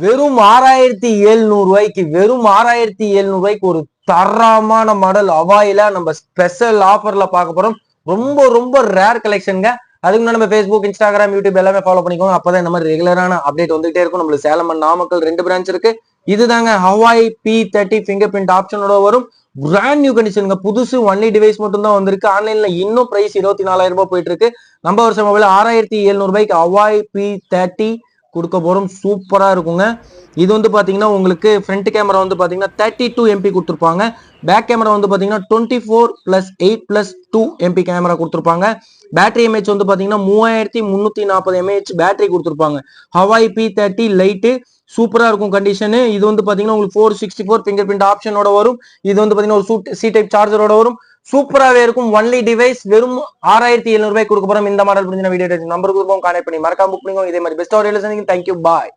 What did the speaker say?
வெறும் 6700 ரூபாய்க்கு ஒரு தரமான மாடல் அவாயில நம்ம ஸ்பெஷல் ஆஃபர்ல பார்க்க போறோம். ரொம்ப ரொம்ப ரேர் கலெக்ஷனுங்க. அதுக்கு முன்னாடி நம்ம Facebook, Instagram, YouTube எல்லாமே ஃபாலோ பண்ணிக்கோங்க. அப்பதான் இந்த மாதிரி ரெகுலரான அப்டேட் வந்துகிட்டே இருக்கும். நம்மளுக்கு சேலம் அண்ட் நாமக்கல் 2 பிரான்ச் இருக்கு. இதுதாங்க ஹவாய் P30 ஃபிங்கர் பிரிண்ட் ஆப்ஷனோட வரும். பிராண்ட் நியூ கண்டிஷனுங்க. புதுசு ஒன்லி டிவைஸ் மட்டும் தான் வந்திருக்கு. ஆன்லைன்ல இன்னும் பிரைஸ் 24,000 ரூபாய் போயிட்டு இருக்கு. நம்ம வருஷம் மொபைல் 6700 ரூபாய்க்கு ஹவாய் P30 கொடுக்க போறோம். சூப்பரா இருக்குங்க. இது வந்து பாத்தீங்கன்னா உங்களுக்கு ஃப்ரண்ட் கேமரா வந்து பாத்தீங்கன்னா 32 MP கொடுத்துருப்பாங்க. பேக் கேமரா வந்து பாத்தீங்கன்னா 24+8+2 MP கேமரா கொடுத்துருப்பாங்க. பேட்டரி எம்ஏஹெச் வந்து பாத்தீங்கன்னா 3340 mAh பேட்டரி கொடுத்துருப்பாங்க. ஹவாய் P30 லைட்டு சூப்பரா இருக்கும் கண்டிஷனு. இது வந்து பாத்தீங்கன்னா உங்களுக்கு 464 ஃபிங்கர் பிரிண்ட் ஆப்ஷனோட வரும். இது வந்து பாத்தீங்கன்னா ஒரு சி டைப் சார்ஜரோட வரும். சூப்பராகவே இருக்கும். ஒன்லி டிவைஸ் வெறும் 6700 ரூபாய் கொடுக்க போறோம். இந்த மாடல் புரிஞ்ச வீடியோ நம்பருக்கு கான்டாக்ட் பண்ணி மறக்காம புக் பண்ணிக்கோங்க. இதே மாதிரி பெஸ்ட் ஆடியோ. தேங்க்யூ, பாய்.